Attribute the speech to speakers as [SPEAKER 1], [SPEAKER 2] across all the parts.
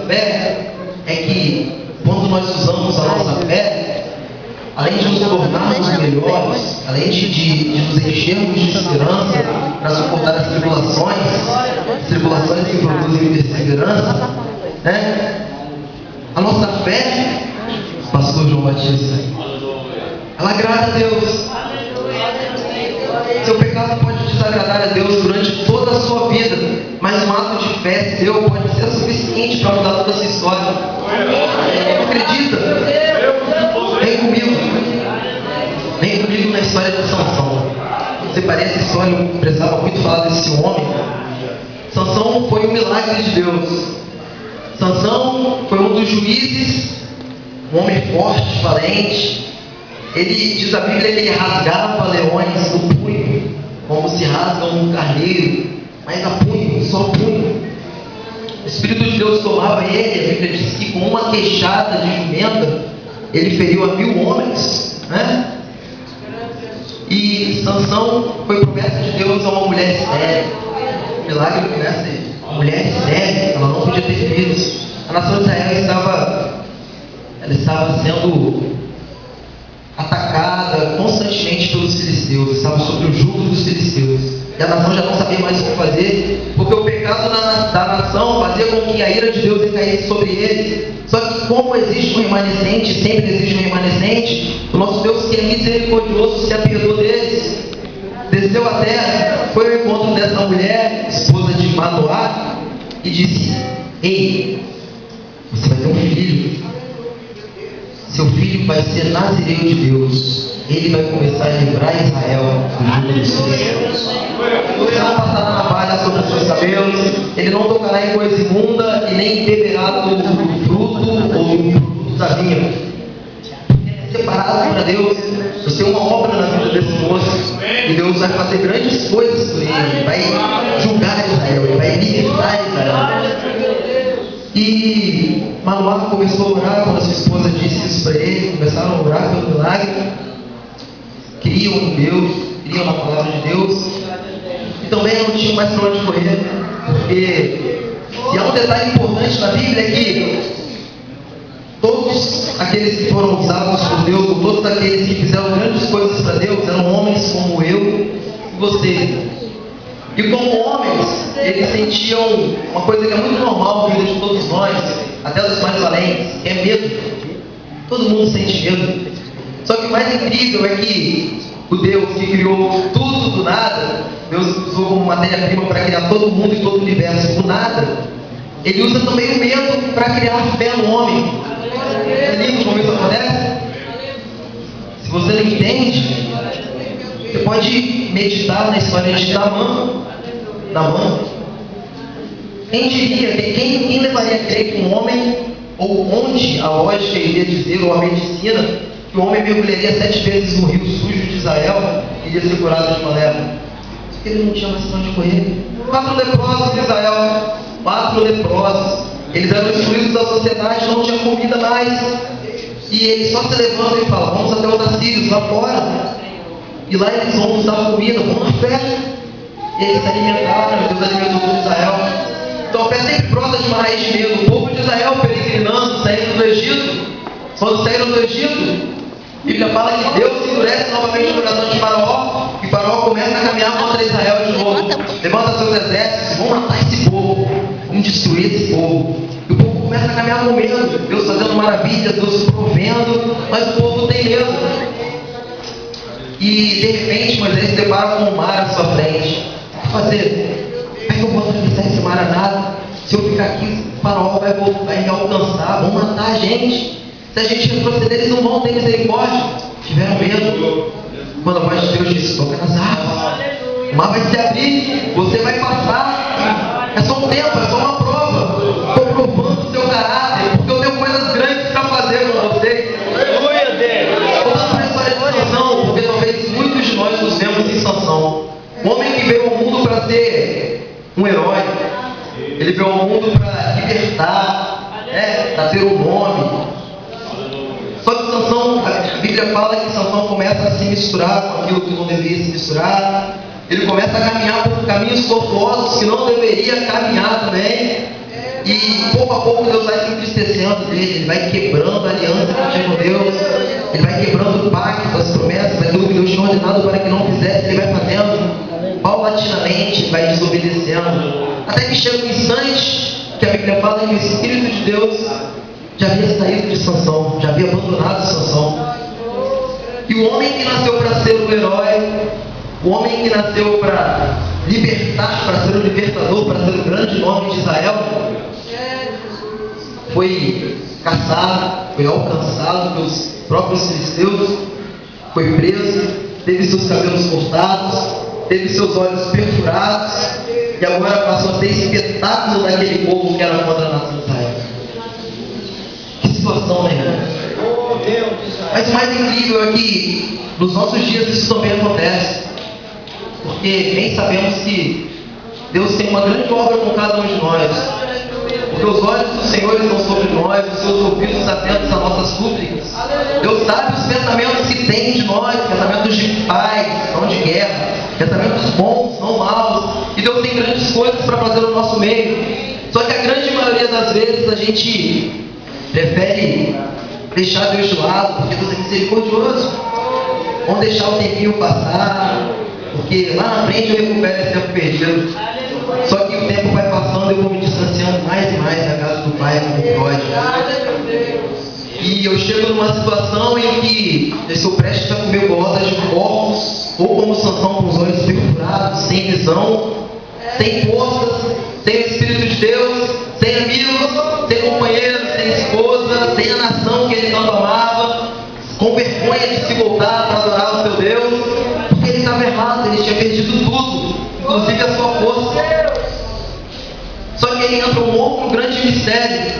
[SPEAKER 1] fé é que quando nós usamos a nossa fé, além de nos tornarmos melhores, além de nos enchermos de esperança para suportar as tribulações que produzem perseverança, né? A nossa fé, pastor João Batista, ela agrada a Deus. Seu pecado pode desagradar a Deus durante toda a sua vida, mas um ato de fé seu pode ser suficiente para mudar toda a sua história. Acredita? Vem comigo na história de Sansão. Você parece a história, eu precisava muito falar desse homem. Sansão foi um milagre de Deus. Sansão foi um dos juízes, um homem forte, valente. Ele, diz a Bíblia, que ele rasgava leões no punho, como se rasga um carneiro, mas a punho, só punho. O Espírito de Deus tomava ele. A Bíblia diz que com uma queixada de jumenta, ele feriu a 1000 homens, né? E Sansão foi promessa de Deus a uma mulher estéril. O milagre começa aí. Uma mulher estéril, ela não podia ter filhos. A nação de Israel estava sendo atacada constantemente pelos filisteus, estava sob o jugo dos filisteus. E a nação já não sabia mais o que fazer, porque o pecado da nação fazia com que a ira de Deus recaísse sobre eles. Só que como existe um remanescente, sempre existe um remanescente, o nosso Deus, que é misericordioso, se apiedou deles. Desceu à terra, foi ao encontro dessa mulher, esposa de Manoá, e disse: ei, você vai ter um filho. Seu filho vai ser nazireu de Deus. Ele vai começar a livrar Israel do jugo dos filisteus. Você não passará navalha sobre os seus cabelos. Ele não tocará em coisa imunda e nem beberá do fruto ou do fruto da vinha. Separado para Deus, você é uma obra na vida desse moço. E Deus vai fazer grandes coisas por ele. Ele vai julgar Israel. Ele vai libertar Israel. E Manoá começou a orar quando a sua esposa disse isso para ele. Começaram a orar pelo milagre. Criam em Deus, criam na palavra de Deus. E também não tinham mais para onde correr. Porque se há um detalhe importante na Bíblia é que todos aqueles que foram usados por Deus, ou todos aqueles que fizeram grandes coisas para Deus, eram homens como eu e você. E como homens, eles sentiam uma coisa que é muito normal na vida de todos nós, até dos mais valentes, que é medo. Todo mundo sente medo. Só que o mais incrível é que o Deus que criou tudo do nada, Deus usou como matéria-prima para criar todo mundo e todo o universo do nada, Ele usa também o medo para criar fé no homem. É lindo como isso acontece? Se você não entende, você pode meditar na história de Naamã. Quem diria, quem levaria a crer que um homem, ou onde a lógica iria dizer, ou a medicina, que o homem mergulharia 7 vezes no rio sujo de Israel e iria ser curado de uma lepra? Porque ele não tinha mais pra onde correr. 4 leprosos de Israel, 4 leprosos. Eles eram excluídos da sociedade, não tinham comida mais. E eles só se levantam e falam: vamos até os assírios, lá fora. E lá eles vão nos dar comida, vamos na fé. E eles se alimentaram, Deus alimentou todo Israel. Então a fé sempre brota de uma raiz de medo. O povo de Israel peregrinando, saindo do Egito. Quando saíram do Egito, a Bíblia fala que Deus endurece novamente o coração de Faraó. E Faraó começa a caminhar contra Israel de novo. Levanta seus exércitos, vão matar esse povo, vamos destruir esse povo. E o povo começa a caminhar com medo. Deus fazendo maravilhas, Deus provendo, mas o povo tem medo. E de repente Moisés se depara com o mar à sua frente. O que fazer? Como é que eu vou atravessar esse mar a nada? Se eu ficar aqui, o Faraó vai me alcançar, vão matar a gente. Se a gente retroceder, eles não vão ter misericórdia. Tiveram medo. Quando a voz de Deus disse: toca nas águas, o mar vai se abrir, você vai passar. É só um tempo, é só uma prova. Estou provando o seu caráter, porque eu tenho coisas grandes para fazer com você.
[SPEAKER 2] Aleluia, Deus.
[SPEAKER 1] Contando para a história de Sansão, porque talvez muitos de nós nos vemos em Sansão. Um homem que veio ao mundo para ser um herói. Ele veio ao mundo para libertar, para ter um nome. Só que Sansão, a Bíblia fala que Sansão começa a se misturar com aquilo que não deveria se misturar. Ele começa a caminhar por caminhos tortuosos que não deveria caminhar também. E pouco a pouco Deus vai se entristecendo dele, ele vai quebrando a aliança que tinha com Deus, ele vai quebrando o pacto, as promessas, aquilo que Deus tinha ordenado para que não fizesse, ele vai fazendo paulatinamente, vai desobedecendo, até que chega um instante que a Bíblia fala que o Espírito de Deus já havia saído de Sansão, já havia abandonado Sansão. E o homem que nasceu para ser o herói, o homem que nasceu para libertar, para ser o libertador, para ser o grande nome de Israel, foi caçado, foi alcançado pelos próprios filisteus, foi preso, teve seus cabelos cortados, teve seus olhos perfurados, e agora passou a ser espetáculo daquele povo que era contra a nação de Israel. Que situação, né, irmão? Mas o mais incrível é que nos nossos dias isso também acontece, porque bem sabemos que Deus tem uma grande obra com cada um de nós, porque os olhos do Senhor estão sobre nós, os seus ouvidos atentos às nossas súplicas. Deus sabe os pensamentos que tem de nós, pensamentos de paz, não de guerra, pensamentos bons, não maus, e Deus tem grandes coisas para fazer no nosso meio. Só que a grande maioria das vezes a gente prefere deixar Deus de lado, porque Deus é misericordioso. Vamos deixar o tempinho passar, porque lá na frente eu recupero esse tempo perdido. Só que o tempo vai passando e eu vou me distanciando mais e mais da casa do Pai como pródigo. E eu chego numa situação em que eu sou prestes a comer bolosas de corpos, ou como Sansão com os olhos perfurados, sem visão, sem forças, sem o Espírito de Deus, sem amigos, sem companheiros, sem esposa, sem a nação que ele tanto amava, com vergonha de se voltar para adorar o seu Deus, porque ele estava errado, ele tinha perdido tudo, inclusive a sua força. Só que aí entra um outro grande mistério,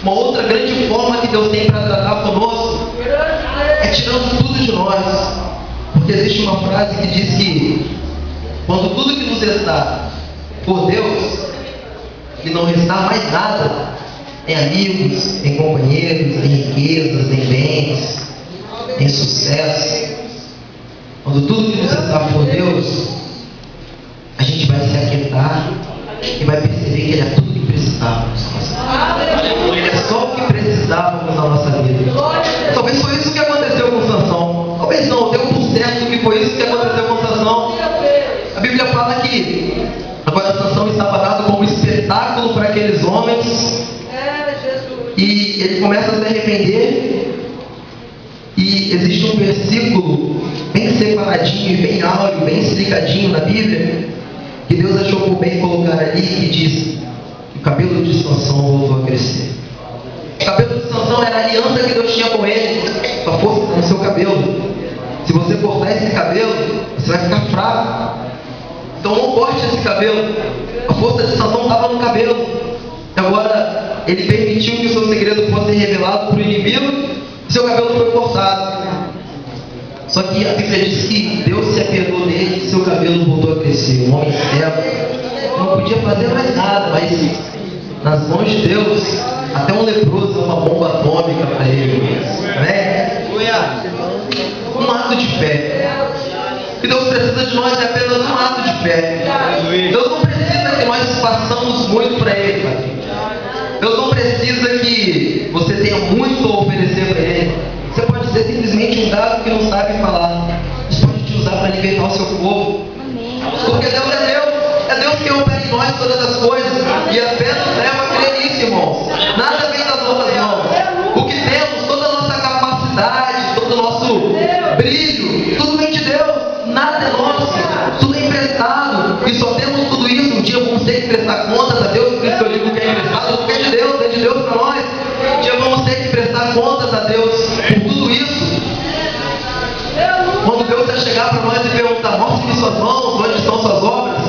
[SPEAKER 1] uma outra grande forma que Deus tem para tratar conosco, é tirando tudo de nós. Porque existe uma frase que diz que quando tudo que nos restar por Deus, e não restar mais nada, em amigos, em companheiros, em riquezas, em bens, em sucesso, quando tudo que nos restar por Deus, a gente vai se aquietar e vai perceber que Ele é tudo que precisávamos na nossa vida. Ele é só o que precisávamos na nossa vida. Talvez foi isso que aconteceu com Sansão. Talvez não, deu por certo que foi isso que aconteceu com Sansão. A Bíblia fala que agora Sansão estava dado como espetáculo para aqueles homens. E ele começa a se arrepender. E existe um versículo bem separadinho e bem áureo, bem explicadinho na Bíblia, que Deus achou por bem colocar ali, que diz que o cabelo de Sansão voltou a crescer. O cabelo de Sansão era a aliança que Deus tinha com ele, com a força no seu cabelo. Se você cortar esse cabelo, você vai ficar fraco. Então não corte esse cabelo. A força de Sansão estava no cabelo. E agora ele permitiu que o seu segredo fosse revelado para o inimigo, e seu cabelo foi cortado. Só que a Bíblia diz que Deus se apiedou dele e seu cabelo voltou a crescer. Um homem cego não podia fazer mais nada, mas nas mãos de Deus, até um leproso é uma bomba atômica para ele, né? Um ato de fé. E Deus precisa de nós é apenas um ato de fé. Deus não precisa que nós façamos muito para Ele. Deus não precisa que você tenha muito a oferecer para Ele. Você pode ser simplesmente um gado que não sabe falar. Deus pode te usar para libertar o seu povo. Porque Deus é Deus. É Deus que opera em nós todas as coisas. E a fé nos leva a crer nisso, irmãos. Nada vem das nossas mãos. O que temos, toda a nossa capacidade, todo o nosso brilho, tudo vem de Deus. Nada é nosso. Tudo é emprestado. E só temos tudo isso. Um dia vamos ter que prestar contas a Deus. Por isso que eu digo que é emprestado, porque é de Deus para nós. Um dia vamos ter que prestar contas a Deus por tudo isso. Quando Deus vai chegar para nós e perguntar: mostre-me suas mãos, onde estão suas obras?